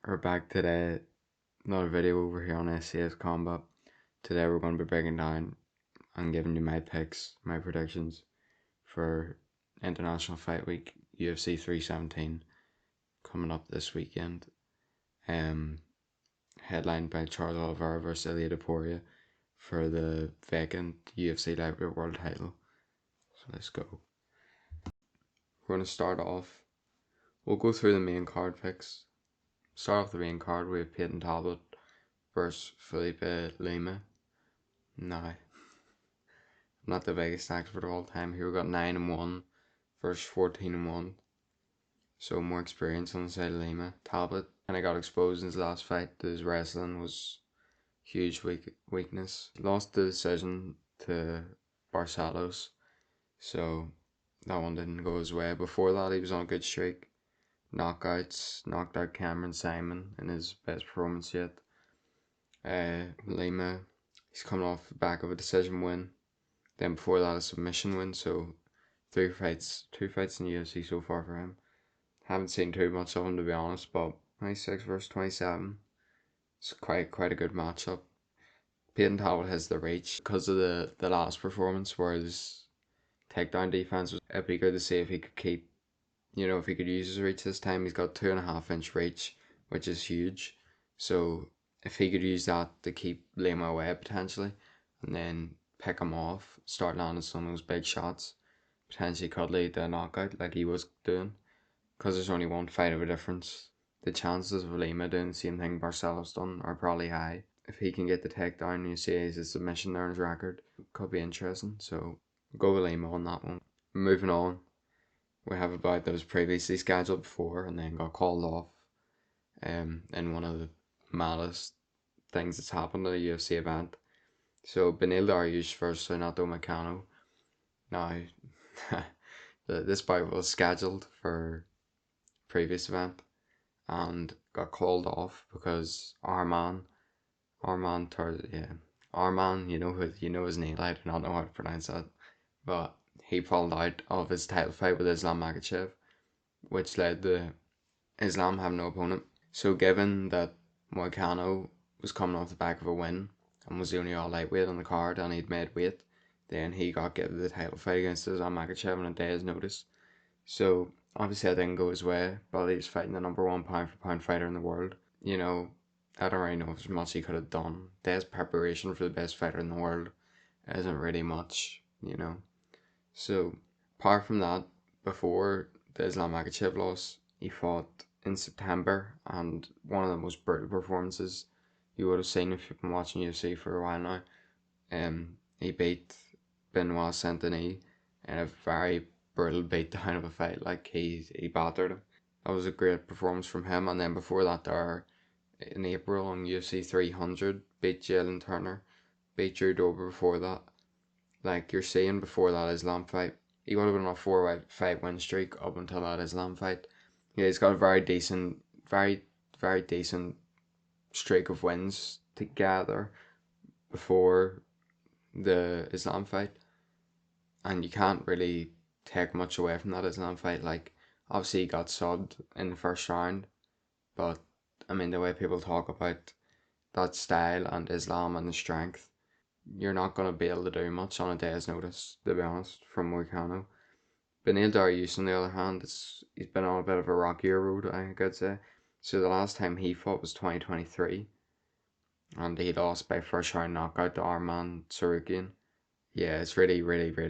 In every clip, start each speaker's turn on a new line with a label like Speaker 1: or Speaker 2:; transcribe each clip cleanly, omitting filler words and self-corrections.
Speaker 1: We're back today. Another video over here on SCS Combat. Today we're going to be breaking down and giving you my picks, my predictions for International Fight Week UFC 317 coming up this weekend. Headlined by Charles Olivera versus Topuria for the vacant UFC lightweight world title. So let's go. We're going to start off. We'll go through the main card picks. Start off the main card. We have Peyton Talbot versus Felipe Lima. Now, I'm not the biggest expert of all time here. We got 9-1 versus 14-1. So more experience on the side of Lima. Talbot kind of got exposed in his last fight. His wrestling was huge weakness. Lost the decision to Barcelos. So that one didn't go his way. Before that, he was on a good streak. Knockouts. Knocked out Cameron Simon in his best performance yet. Lima, he's coming off the back of a decision win. Then before that, a submission win. So two fights in the UFC so far for him. Haven't seen too much of him, to be honest, but 26 versus 27. It's quite a good matchup. Peyton Talbot has the reach because of the last performance where his takedown defense was. It'd be good to see if he could keep, if he could use his reach this time. He's got 2.5-inch reach, which is huge. So if he could use that to keep Lima away potentially, and then pick him off, start landing some of those big shots, potentially could lead to a knockout like he was doing. Because there's only one fight of a difference, the chances of Lima doing the same thing Barcelos done are probably high. If he can get the takedown, you see his submission there on his record, could be interesting. So go with Lima on that one. Moving on, we have a bout that was previously scheduled before and then got called off. In one of the maddest things that's happened at a UFC event. So Beneil Dariush versus Renato Moicano. Now, this bout was scheduled for previous event and got called off because Arman, you know his name. I do not know how to pronounce that, but he pulled out of his title fight with Islam Makhachev, which led to Islam having no opponent. So given that Moicano was coming off the back of a win and was the only all lightweight on the card and he'd made weight, then he got given the title fight against Islam Makhachev on a day's notice. So obviously that didn't go his way, but he was fighting the number one pound for pound fighter in the world. I don't really know if there's much he could have done. Day's preparation for the best fighter in the world isn't really much, So apart from that, before the Islam Makhachev loss, he fought in September, and one of the most brutal performances you would have seen if you've been watching UFC for a while now. He beat Benoit Saint-Denis in a very brutal beatdown of a fight. Like he battered him. That was a great performance from him. And then before that, there in April on UFC 300, beat Jalen Turner, beat Drew Dober before that. Like you're seeing before that Islam fight, he would have been on a 4-fight win streak up until that Islam fight. Yeah, he's got a very decent streak of wins together before the Islam fight, and you can't really take much away from that Islam fight. Like obviously he got subbed in the first round, but I mean the way people talk about that style and Islam and the strength, you're not going to be able to do much on a day's notice, to be honest, from Moicano. Beneil Dariush, on the other hand, he's been on a bit of a rockier road, I think I'd say. So the last time he fought was 2023, and he lost by first round knockout to Arman Tsarukyan. Yeah, it's really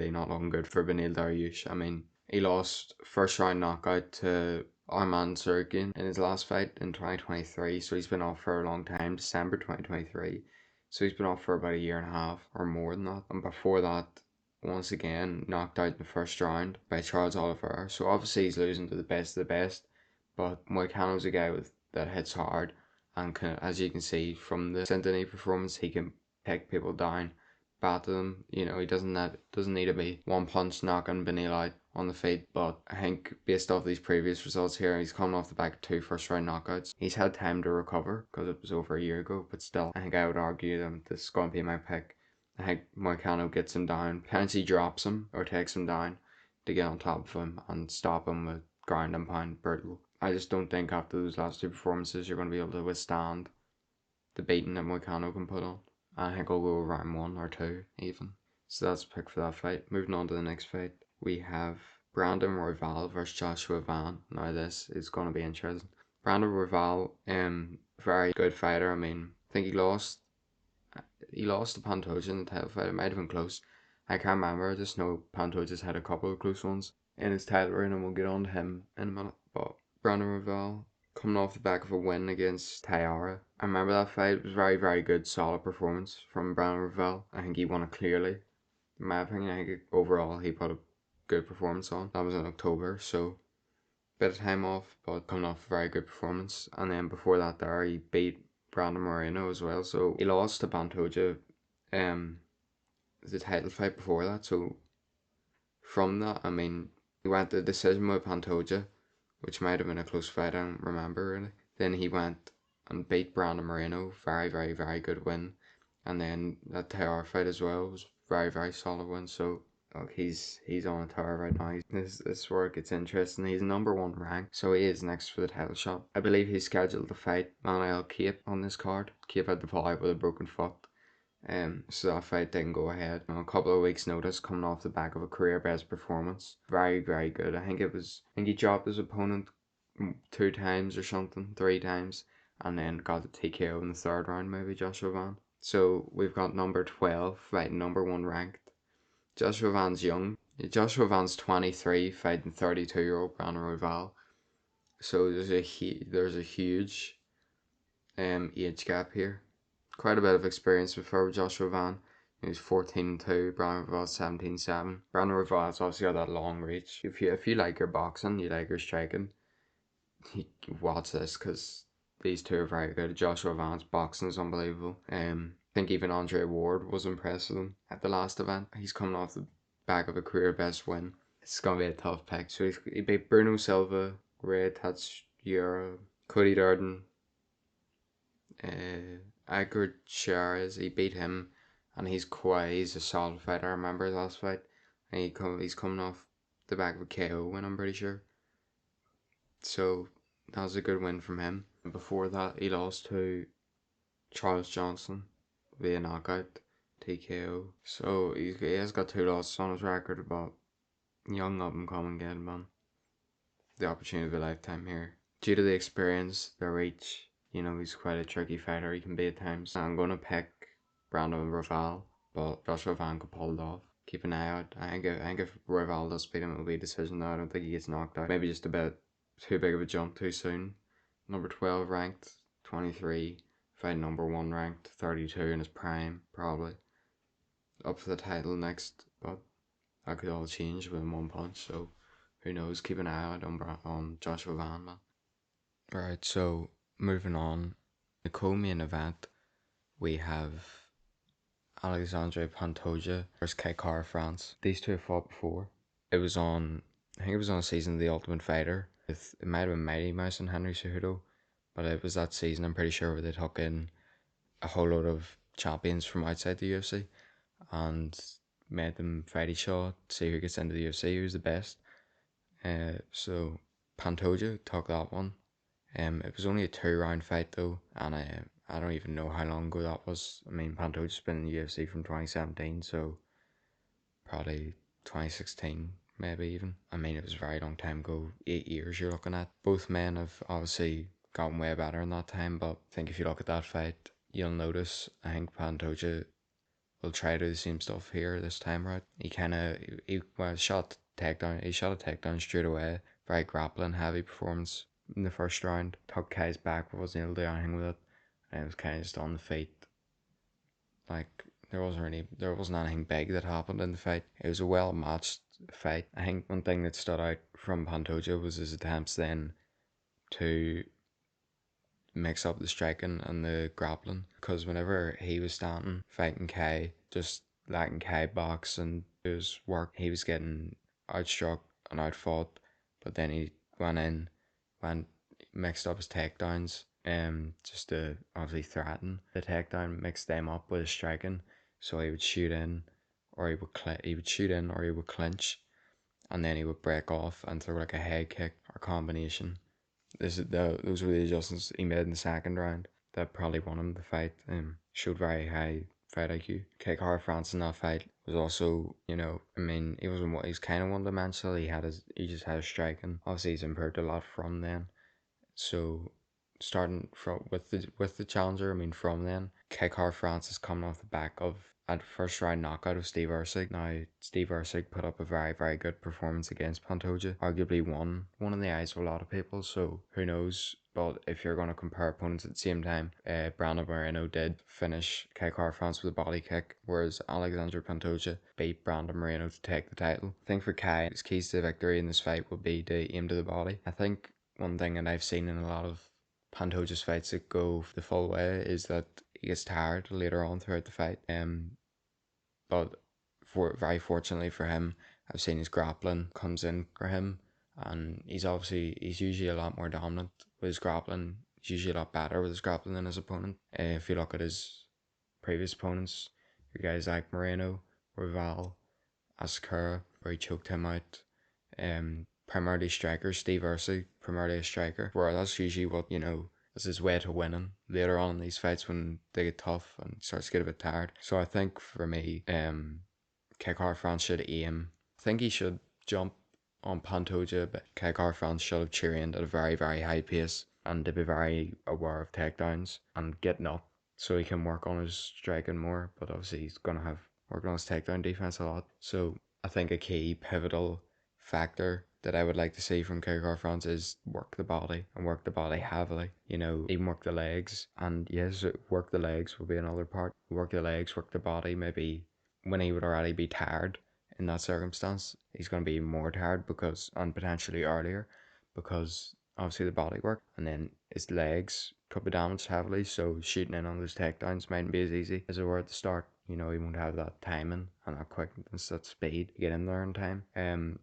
Speaker 1: not looking good for Beneil Dariush. I mean, he lost first round knockout to Arman Tsarukyan in his last fight in 2023, so he's been off for a long time, December 2023. So he's been off for about a year and a half or more than that. And before that, once again, knocked out in the first round by Charles Oliveira. So obviously he's losing to the best of the best, but Moicano's a guy that hits hard and as you can see from the Saint-Denis performance, he can pick people down, batter them. He doesn't need to be one punch knocking Beneil out on the feet. But I think based off these previous results here, he's coming off the back of 2 first-round knockouts. He's had time to recover because it was over a year ago, but still, I think I would argue that this is going to be my pick. I think Moicano gets him down, potentially drops him or takes him down to get on top of him and stop him with ground and pound brutal. I just don't think after those last two performances you're going to be able to withstand the beating that Moicano can put on. I think I'll go round 1 or 2 even. So that's a pick for that fight. Moving on to the next fight, we have Brandon Royval versus Joshua Van. Now this is going to be interesting. Brandon Royval, very good fighter. I mean, I think he lost to Pantoja in the title fight. It might have been close. I can't remember. I just know Pantoja's had a couple of close ones in his title reign, and we'll get on to him in a minute. But Brandon Royval coming off the back of a win against Tayara. I remember that fight. It was very, very good, solid performance from Brandon Royval. I think he won it clearly. In my opinion, I think overall he put a good performance on. That was in October, so bit of time off, but coming off a very good performance. And then before that there, he beat Brandon Moreno as well. So he lost to Pantoja the title fight before that. So from that, I mean, he went the decision with Pantoja, which might have been a close fight, I don't remember really. Then he went and beat Brandon Moreno, very, very, very good win. And then that Tayar fight as well was very, very solid win. So look, he's on a tower right now. This where it gets interesting. He's number 1 ranked, so he is next for the title shot. I believe he's scheduled to fight Manuel Cape on this card. Cape had to pull out with a broken foot. So that fight didn't go ahead. A couple of weeks' notice, coming off the back of a career best performance. Very, very good. I think he dropped his opponent 2 times or something, 3 times, and then got the TKO in the 3rd round, maybe Joshua Van. So we've got number 12 fighting number 1 ranked. Joshua Van's young. Joshua Van's 23, fighting 32-year-old Brandon Royval. So there's a huge age gap here. Quite a bit of experience before Joshua Van. He was 14-2, Brandon Royval 17-7. Brandon Royval's obviously got that long reach. If you like your boxing, you like your striking, you watch this because these two are very good. Joshua Van's boxing is unbelievable. I think even Andre Ward was impressed with him at the last event. He's coming off the back of a career best win. It's going to be a tough pick. So he beat Bruno Silva, Ray Tatsura, Cody Durden, Edgar Chairez. He beat him, and he's a solid fighter. I remember his last fight. And he's coming off the back of a KO win, I'm pretty sure. So that was a good win from him. Before that, he lost to Charles Johnson via knockout, TKO. So he has got 2 losses on his record, but young up and coming kid, man. The opportunity of a lifetime here. Due to the experience, the reach, he's quite a tricky fighter. He can be at times. I'm going to pick Brandon Royval, but Joshua Van could pull it off. Keep an eye out. I think if Royval does beat him, it'll be a decision though. I don't think he gets knocked out. Maybe just a bit too big of a jump too soon. Number 12 ranked, 23. Fight number 1 ranked, 32 in his prime, probably. Up for the title next, but that could all change within 1 punch, so who knows. Keep an eye out on Joshua Van, man. Alright, so moving on. The co-main event, we have Alexandre Pantoja versus Kara France. These two have fought before. I think it was on a season of The Ultimate Fighter. It might have been Mighty Mouse and Henry Cejudo, but it was that season, I'm pretty sure, where they took in a whole load of champions from outside the UFC and made them fight each other, see who gets into the UFC, who's the best. So Pantoja took that one. It was only a 2-round fight though, and I don't even know how long ago that was. I mean, Pantoja's been in the UFC from 2017, so probably 2016, maybe even. I mean, it was a very long time ago, 8 years you're looking at. Both men have obviously gotten way better in that time, but I think if you look at that fight, you'll notice, I think Pantoja will try to do the same stuff here this time around. He shot a takedown straight away. Very grappling heavy performance in the first round. Took Kai's back but wasn't able to do anything with it. And it was kind of just on the feet. Like, there wasn't anything big that happened in the fight. It was a well matched fight. I think one thing that stood out from Pantoja was his attempts then to mix up the striking and the grappling, because whenever he was standing fighting Kai, just letting Kai box and do his work, he was getting outstruck and outfought. But then he mixed up his takedowns, just to obviously threaten the takedown, mixed them up with his striking. So he would shoot in, or he would clinch, and then he would break off and throw like a head kick or combination those were the adjustments he made in the second round that probably won him the fight. Showed very high fight IQ. Kekar France in that fight was also, I mean, he wasn't, he's kind of one dimensional. He just had a striking. Obviously, he's improved a lot from then. So starting from with the challenger, I mean, from then, Kekar France is coming off the back of a first round knockout of Steve Ursig. Now, Steve Ursig put up a very, very good performance against Pantoja. Arguably won one in the eyes of a lot of people, so who knows? But if you're going to compare opponents at the same time, Brandon Moreno did finish Kekar France with a body kick, whereas Alexander Pantoja beat Brandon Moreno to take the title. I think for Kai, his keys to victory in this fight would be to aim to the body. I think one thing that I've seen in a lot of Pantoja's fights that go the full way is that he gets tired later on throughout the fight. But very fortunately for him, I've seen his grappling comes in for him, and he's usually a lot more dominant with his grappling. He's usually a lot better with his grappling than his opponent. If you look at his previous opponents, your guys like Moreno, Rival, Asakura, where he choked him out. Primarily striker, Steve Ursig, primarily a striker. Where that's usually what, is his way to winning later on in these fights when they get tough and starts to get a bit tired. So I think for me, Kekar France should aim. I think he should jump on Pantoja, but Kekar France should have trained at a very, very high pace and to be very aware of takedowns and getting up so he can work on his striking more. But obviously he's going to have working on his takedown defense a lot. So I think a key pivotal factor that I would like to see from Kekar France is work the body and work the body heavily. Even work the legs. And yes, work the legs will be another part. Work the legs, work the body. Maybe when he would already be tired in that circumstance, he's going to be more tired and potentially earlier because obviously the body work, and then his legs could be damaged heavily, so shooting in on those takedowns mightn't be as easy as it were at the start. He won't have that timing and that quickness, that speed to get in there in time.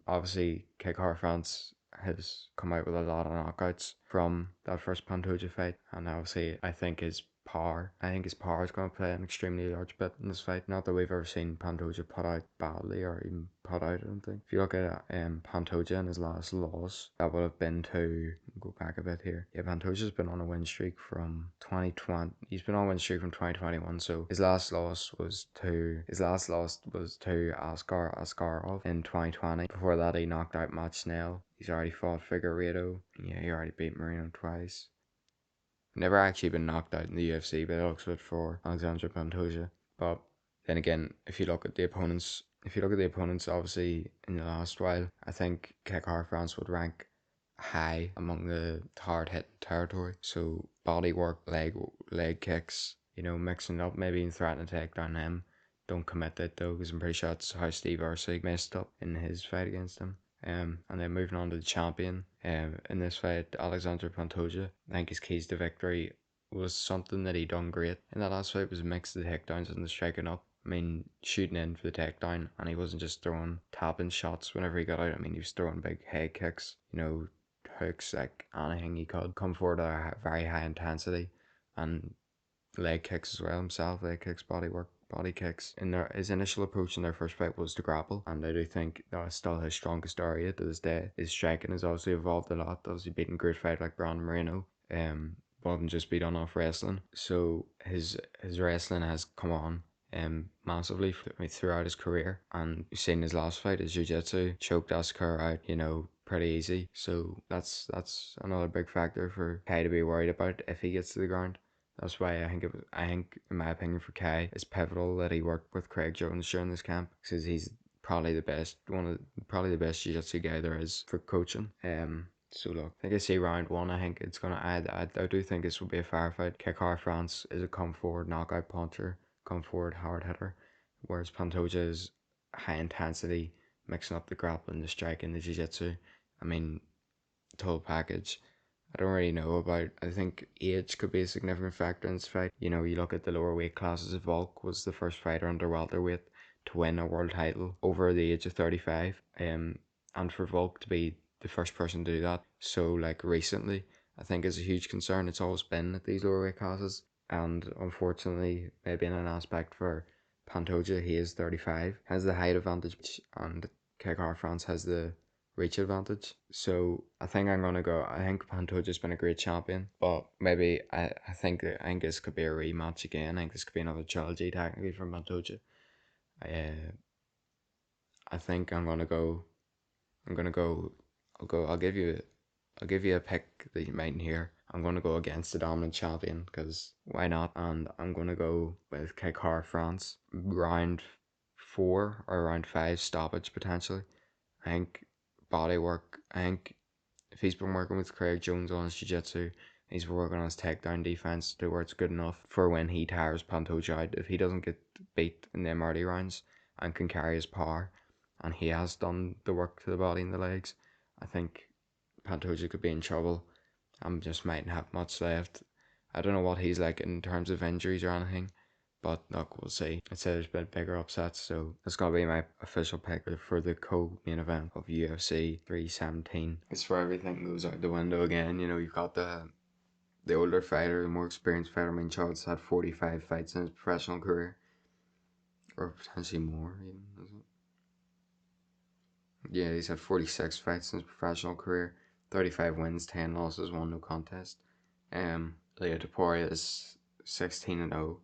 Speaker 1: Obviously, Kekar France has come out with a lot of knockouts from that first Pantoja fight, and obviously I think his power is going to play an extremely large bit in this fight. Not that we've ever seen Pantoja put out badly or even put out, I don't think. If you look at Pantoja in his last loss, that would have been to, go back a bit here. Yeah, Pantoja's been on a win streak from 2020. He's been on a win streak from 2021, so his last loss was to Askar Askarov in 2020. Before that, he knocked out Matt Snell. He's already fought Figueiredo. Yeah, he already beat Moreno twice. Never actually been knocked out in the UFC, but it looks good for Alexander Pantoja. But then again, if you look at the opponents, obviously in the last while, I think Kekar France would rank high among the hard hitting territory. So body work, leg kicks, mixing it up, maybe even threatening to take down him. Don't commit it though, because I'm pretty sure that's how Steve Ursig messed up in his fight against him. And then moving on to the champion, in this fight, Alexander Pantoja. I think his keys to victory was something that he done great in that last fight was a mix of the takedowns and the striking up. I mean, shooting in for the takedown, and he wasn't just throwing tapping shots whenever he got out. I mean, he was throwing big head kicks, hooks, like anything he could. Come forward at a very high intensity, and leg kicks as well himself, leg kicks, body work, body kicks. His initial approach in their first fight was to grapple, and I do think that's still his strongest area to this day. His striking has obviously evolved a lot, obviously beating great fight like Brandon Moreno, wasn't just beat on off wrestling. So his wrestling has come on massively throughout his career, and you've seen his last fight, his jiu-jitsu choked Asakura out, pretty easy. So that's another big factor for Kai to be worried about if he gets to the ground. That's why I think in my opinion for Kai, it's pivotal that he worked with Craig Jones during this camp, because he's probably the best jiu-jitsu guy there is for coaching. So look, I think I see round one. I think it's gonna add. I do think this will be a fair fight. Kekar France is a come forward knockout puncher, come forward hard hitter, whereas Pantoja is high intensity, mixing up the grappling, the striking, the jiu-jitsu. I mean, total package. I don't really know about. I think age could be a significant factor in this fight. You look at the lower weight classes. Volk was the first fighter under welterweight to win a world title over the age of 35. And for Volk to be the first person to do that so recently, I think is a huge concern. It's always been at these lower weight classes, and unfortunately, maybe in an aspect for Pantoja, he is 35, has the height advantage, and Kekar France has the reach advantage. So I think I'm gonna go. I think Pantoja's been a great champion, but maybe I think this could be a rematch again. I think this could be another trilogy technically from Pantoja. Uh, I think I'm gonna go. I'm gonna go. I'll go. I'll give you. I'll give you a pick that you mightn't hear. I'm gonna go against the dominant champion because why not? And I'm gonna go with Kekar France round 4 or round 5 stoppage potentially. I think body work. I think if he's been working with Craig Jones on his jiu-jitsu, he's been working on his takedown defense to where it's good enough for when he tires Pantoja out. If he doesn't get beat in them early rounds and can carry his power, and he has done the work to the body and the legs, I think Pantoja could be in trouble. Just mightn't have much left. I don't know what he's like in terms of injuries or anything, but look, we'll see. I'd say there's been bigger upsets, so it's gonna be my official pick for the co-main event of UFC 317. It's where everything goes out the window again. You know, you've got the older fighter, the more experienced fighter. I mean, Charles had 45 fights in his professional career, or potentially more even. Is it? Yeah, he's had 46 fights in his professional career, 35 wins, 10 losses, 1 no contest. Leo Topuria is 16-0,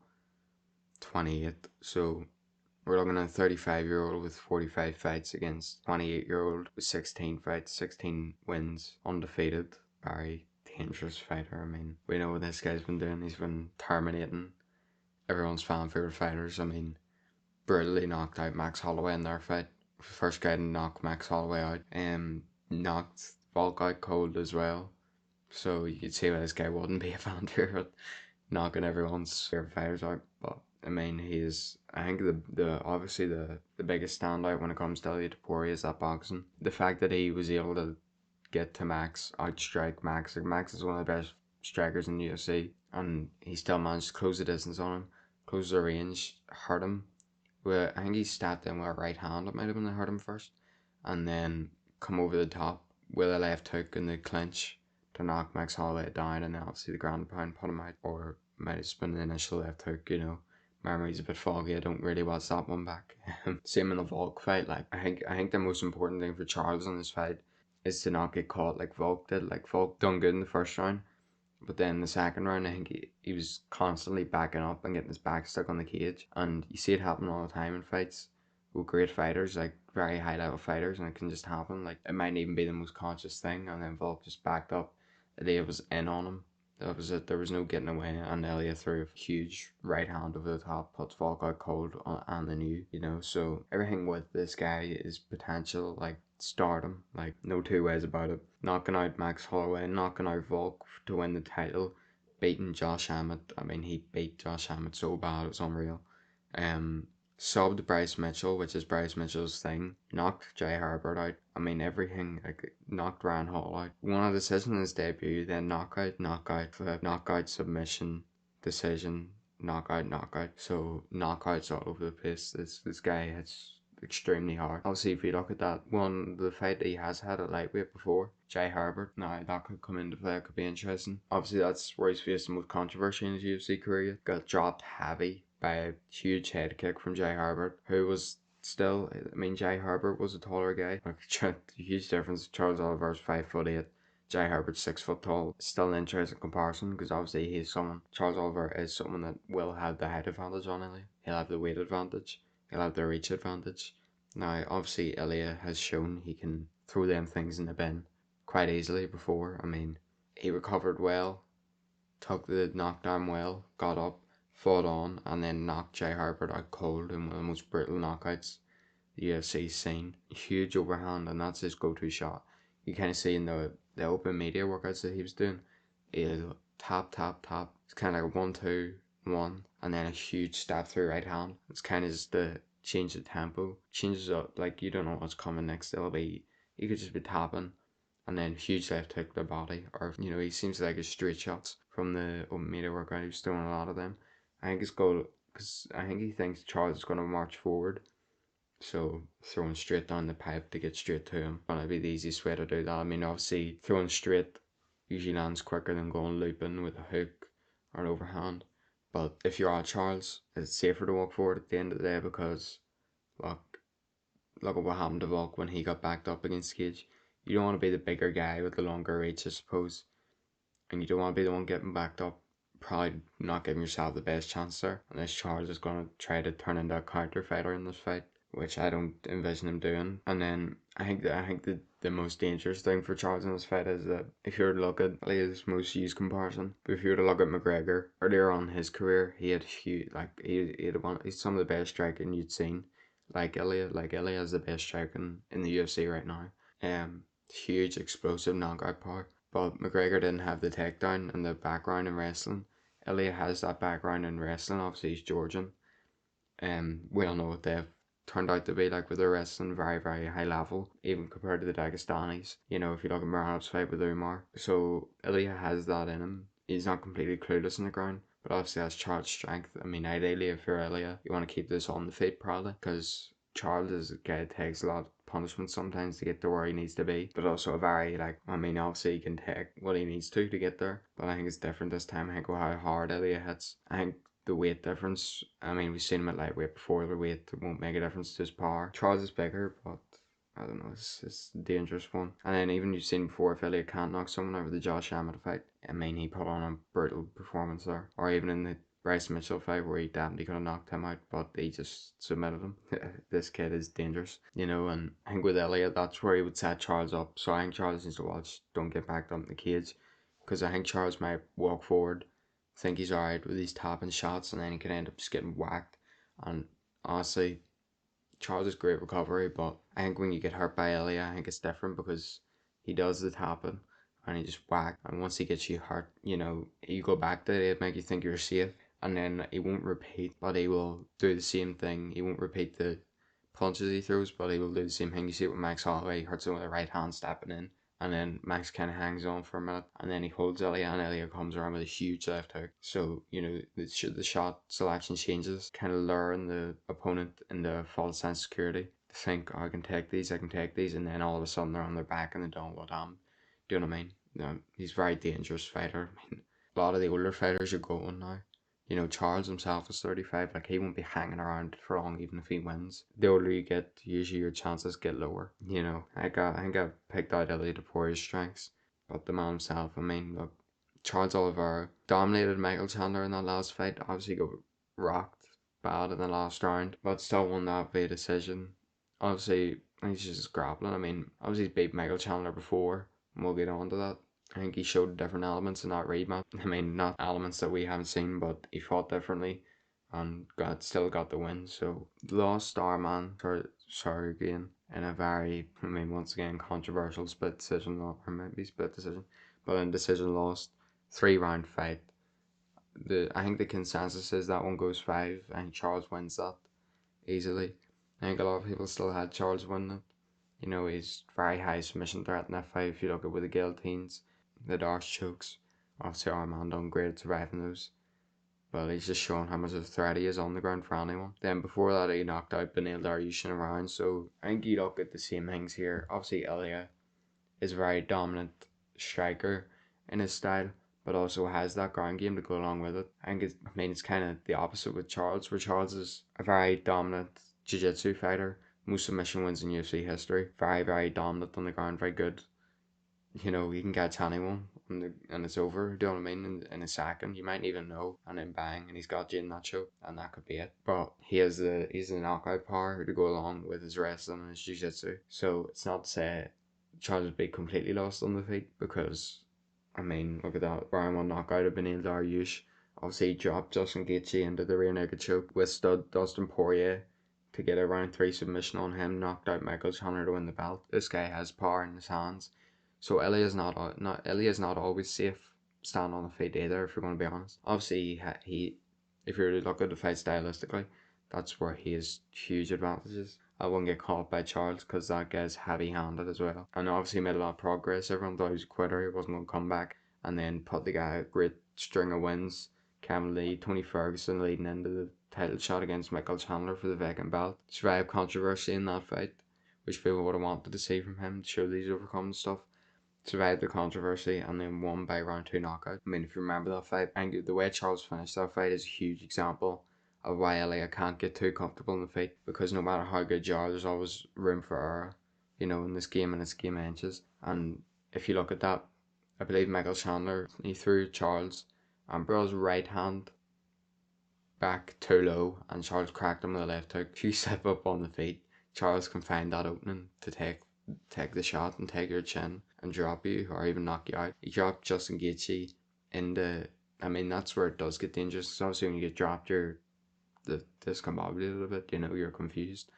Speaker 1: 28. So we're looking at a 35-year-old with 45 fights against 28-year-old with 16 fights, 16 wins, undefeated. Very dangerous fighter. I mean, we know what this guy's been doing. He's been terminating everyone's fan favorite fighters. I mean, brutally knocked out Max Holloway in their fight. First guy to knock Max Holloway out. Knocked Volk out cold as well. So you could see why this guy wouldn't be a fan favorite, knocking everyone's favorite fighters out. But I mean, he's I think the obviously the biggest standout when it comes to Elliot Topuria is that boxing. The fact that he was able to get to Max, outstrike Max. Like Max is one of the best strikers in the UFC, and he still managed to close the distance on him, close the range, hurt him. Well, I think he stepped in with a right hand. It might have been that hurt him first, and then come over the top with a left hook in the clinch to knock Max Holloway down, and then obviously the ground pound put him out, or might have just been the initial left hook. You know, memory's a bit foggy. I don't really watch that one back. Same in the Volk fight. Like I think the most important thing for Charles in this fight is to not get caught like Volk did. Like Volk done good in the first round, but then the second round, I think he was constantly backing up and getting his back stuck on the cage. And you see it happen all the time in fights with great fighters, like very high level fighters, and it can just happen. Like it might even be the most conscious thing, and then Volk just backed up. Elliot was in on him. That was it. There was no getting away, and Elliot threw a huge right hand over the top, puts Volk out cold and the new, you know. So everything with this guy is potential, like stardom, like no two ways about it. Knocking out Max Holloway, knocking out Volk to win the title, beating Josh Emmett. I mean, he beat Josh Emmett so bad it was unreal. Um, Subbed Bryce Mitchell, which is Bryce Mitchell's thing. Knocked Jay Herbert out. I mean, everything. Like knocked Ryan Hall out. Won a decision in his debut. Then knockout, submission, decision, knockout. So knockouts all over the place. This guy hits extremely hard. Obviously, if you look at that one, the fight that he has had at lightweight before, Jay Herbert, now that could come into play. It could be interesting. Obviously, that's where he's faced the most controversy in his UFC career. Got dropped heavy by a huge head kick from Jay Herbert, who was still, I mean, Jay Herbert was a taller guy. Like, huge difference. Charles Oliver's 5'8". Jay Herbert's 6 foot tall. Still an interesting comparison because obviously Charles Oliver is someone that will have the height advantage on Elliot. He'll have the weight advantage. He'll have the reach advantage. Now, obviously, Elliot has shown he can throw them things in the bin quite easily before. I mean, he recovered well, took the knockdown well, got up, fought on, and then knocked Jay Herbert out cold in one of the most brutal knockouts the UFC's seen. Huge overhand, and that's his go-to shot. You kind of see in the open media workouts that he was doing, he'll tap, tap, tap. It's kind of like 1, 2, 1, and then a huge step through right hand. It's kind of just the change the tempo, changes up, like you don't know what's coming next. You could just be tapping, and then huge left hook to the body, or you know, he seems like his straight shots from the open media workout. He was doing a lot of them. I think his goal, because I think he thinks Charles is going to march forward, so throwing straight down the pipe to get straight to him gonna be the easiest way to do that. I mean, obviously throwing straight usually lands quicker than going looping with a hook or an overhand. But if you're at Charles, it's safer to walk forward at the end of the day because look at what happened to Volk when he got backed up against Cage. you don't want to be the bigger guy with the longer reach, I suppose, and you don't want to be the one getting backed up. Probably not giving yourself the best chance there, unless Charles is going to try to turn into a counter fighter in this fight, which I don't envision him doing. And then I think the most dangerous thing for Charles in this fight is that if you were to look at his most used comparison, but if you were to look at McGregor earlier on in his career, he had huge, like he had he's some of the best striking you'd seen. Like Ilya is the best striking in the UFC right now. Huge explosive knockout power. But McGregor didn't have the takedown and the background in wrestling. Ilya has that background in wrestling. Obviously, he's Georgian. We all know what they've turned out to be like with their wrestling, very, very high level, even compared to the Dagestanis. You know, if you look at Muradov's fight with Umar. So Ilya has that in him. He's not completely clueless on the ground, but obviously has Charles' strength. I mean, ideally, if you're Ilya, you want to keep this on the feet probably, because Charles is a guy that takes a lot of punishment sometimes to get to where he needs to be, but also a very, like, I mean, obviously he can take what he needs to get there, but I think it's different this time. I think with how hard Ilya hits, I think the weight difference, I mean, we've seen him at lightweight before, the weight won't make a difference to his power. Charles is bigger, but I don't know, it's a dangerous one. And then even you've seen before, if Ilya can't knock someone out with the Josh Emmett fight, I mean, he put on a brutal performance there. Or even in the Bryce Mitchell fight where he definitely could have knocked him out, but he just submitted him. This kid is dangerous, you know, and I think with Elliot, that's where he would set Charles up. So I think Charles needs to watch, don't get backed up in the cage, because I think Charles might walk forward, think he's alright with these tapping shots, and then he could end up just getting whacked. And honestly, Charles is great recovery, but I think when you get hurt by Elia, I think it's different because he does the tapping and he just whack. And once he gets you hurt, you know, you go back to it, make you think you're safe, and then he won't repeat, but he will do the same thing. He won't repeat the punches he throws, but he will do the same thing. You see it with Max Holloway, he hurts him with a right hand stepping in. And then Max kind of hangs on for a minute, and then he holds Elia, and Elia comes around with a huge left hook. So, you know, the shot selection changes, kind of luring the opponent into false sense of security. To think, oh, I can take these, and then all of a sudden they're on their back and they don't what I'm. Do you know what I mean? He's a very dangerous fighter. I mean, a lot of the older fighters are going now. You know, Charles himself is 35, like he won't be hanging around for long even if he wins. The older you get, usually your chances get lower. You know, I think I picked out Topuria's strengths, but the man himself, I mean, look, Charles Oliveira dominated Michael Chandler in that last fight, obviously got rocked bad in the last round, but still won that via decision. Obviously, he's just grappling. I mean, obviously he's beat Michael Chandler before, and we'll get on to that. I think he showed different elements in that rematch. I mean, not elements that we haven't seen, but he fought differently and still got the win. So lost Starman, sorry again, in a very, I mean, once again, controversial split decision, or maybe split decision, but in decision lost, 3 round fight. I think the consensus is that one goes 5. I think Charles wins that easily. I think a lot of people still had Charles winning it. You know, he's very high submission threat in that fight. If you look at with the guillotines, the dark chokes, obviously Armand done great at surviving those. But he's just showing how much of a threat he is on the ground for anyone. Then before that, he knocked out Beneil Dariush in a round. So I think you look at the same things here. Obviously, Ilya is a very dominant striker in his style, but also has that ground game to go along with it. I mean, it's kind of the opposite with Charles, where Charles is a very dominant jiu-jitsu fighter. Most submission wins in UFC history. Very, very dominant on the ground, very good. You know, you can catch anyone and it's over. Do you know what I mean? In a second, you might even know, and then bang, and he's got you in that show, and that could be it. But he's the knockout power to go along with his wrestling and his jiu-jitsu. So it's not to say Charles would be completely lost on the feet, because I mean, look at that round 1 knockout of Beneil Dariush. Obviously, he dropped Justin Gaethje into the rear naked choke, withstood Dustin Poirier to get a round 3 submission on him, knocked out Michael Chandler to win the belt. This guy has power in his hands. So Ilya's not always safe standing on the feet either, if you're going to be honest. Obviously, he if you're to look at the fight stylistically, that's where he has huge advantages. I wouldn't get caught by Charles because that guy's heavy-handed as well. And obviously made a lot of progress. Everyone thought he was a quitter, he wasn't going to come back. And then put the guy a great string of wins. Kevin Lee, Tony Ferguson leading into the title shot against Michael Chandler for the vacant belt. Survived controversy in that fight, which people would have wanted to see from him to show that he's overcome stuff. Survived the controversy and then won by round 2 knockout. I mean, if you remember that fight, and the way Charles finished that fight is a huge example of why LA can't get too comfortable in the fight, because no matter how good you are, there's always room for error, you know, in this game and its game inches. And if you look at that, I believe Michael Chandler, he threw Charles Ambrose right hand back too low, and Charles cracked him with a left hook. If you step up on the feet, Charles can find that opening to take the shot and take your chin and drop you or even knock you out. He dropped Justin Gaethje into. I mean, that's where it does get dangerous. So obviously when you get dropped, you're discombobulated a bit. You know, you're confused,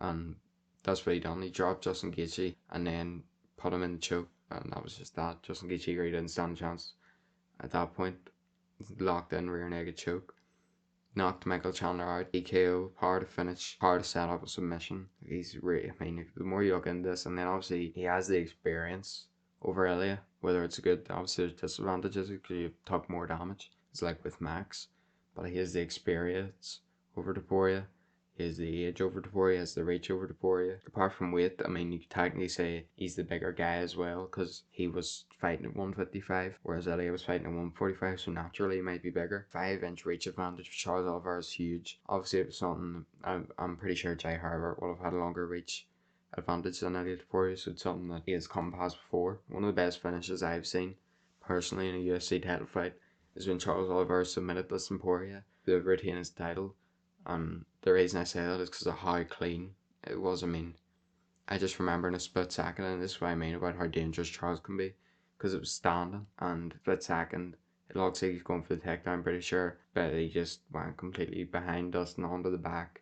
Speaker 1: and that's what he done. He dropped Justin Gaethje and then put him in the choke, and that was just that. Justin Gaethje really didn't stand a chance at that point. Locked in rear naked choke. Knocked Michael Chandler out, EKO, power to finish, power to set up a submission. He's really, I mean, the more you look into this, and then obviously he has the experience over Ilya. Whether it's a good, obviously there's disadvantages because you took more damage. It's like with Max, but he has the experience over Topuria. He has the age over Topuria, he has the reach over Topuria. Apart from weight, I mean, you could technically say he's the bigger guy as well because he was fighting at 155, whereas Ilya was fighting at 145, so naturally he might be bigger. 5-inch reach advantage for Charles Oliveira is huge. Obviously, it was something I'm pretty sure Jai Herbert would have had a longer reach advantage than Ilya Topuria, so it's something that he has come past before. One of the best finishes I've seen personally in a UFC title fight is when Charles Oliveira submitted Dustin Poirier to retain his title. And the reason I say that is because of how clean it was. I mean, I just remember in a split second, and this is what I mean about how dangerous Charles can be, because it was standing and split second. It looks like he's going for the takedown, I'm pretty sure, but he just went completely behind Dustin onto the back,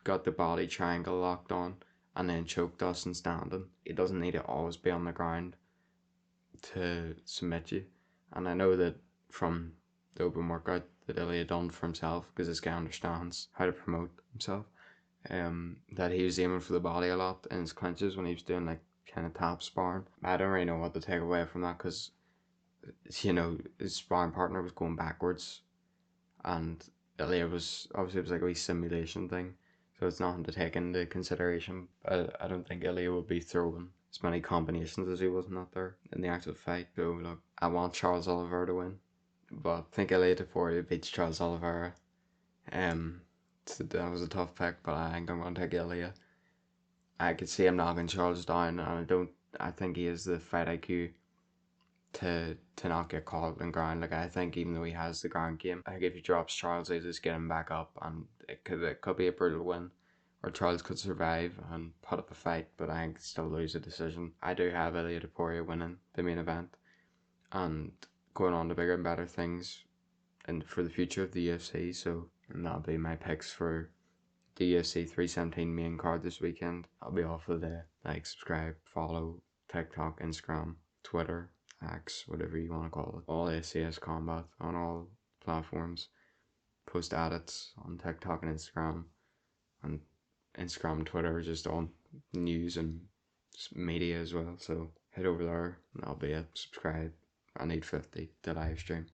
Speaker 1: got the body triangle locked on, and then choked Dustin standing. He doesn't need to always be on the ground to submit you. And I know that from the open workout that Ilya done for himself, because this guy understands how to promote himself, that he was aiming for the body a lot in his clinches when he was doing like kind of tap sparring. I don't really know what to take away from that because, you know, his sparring partner was going backwards, and Ilya was obviously, it was like a wee simulation thing, so it's nothing to take into consideration. I don't think Ilya would be throwing as many combinations as he was not there in the actual fight. So look, I want Charles Oliveira to win, but I think Ilya Topuria beats Charles Oliveira. So that was a tough pick, but I think I'm going to take Ilya. I could see him knocking Charles down, and I think he has the fight IQ to not get caught in ground. Like, I think even though he has the ground game, I think if he drops Charles, they just get him back up, and it could be a brutal win, or Charles could survive and put up a fight, but I think still lose a decision. I do have Ilya Topuria winning the main event and going on to bigger and better things and for the future of the UFC. So, and that'll be my picks for the UFC 317 main card this weekend. I'll be off of the like, subscribe, follow, TikTok, Instagram, Twitter, X, whatever you want to call it. All SAS Combat on all platforms. Post edits on TikTok and Instagram. And Instagram and Twitter just on news and media as well. So head over there and that'll be it. Subscribe. I need 50 to live stream.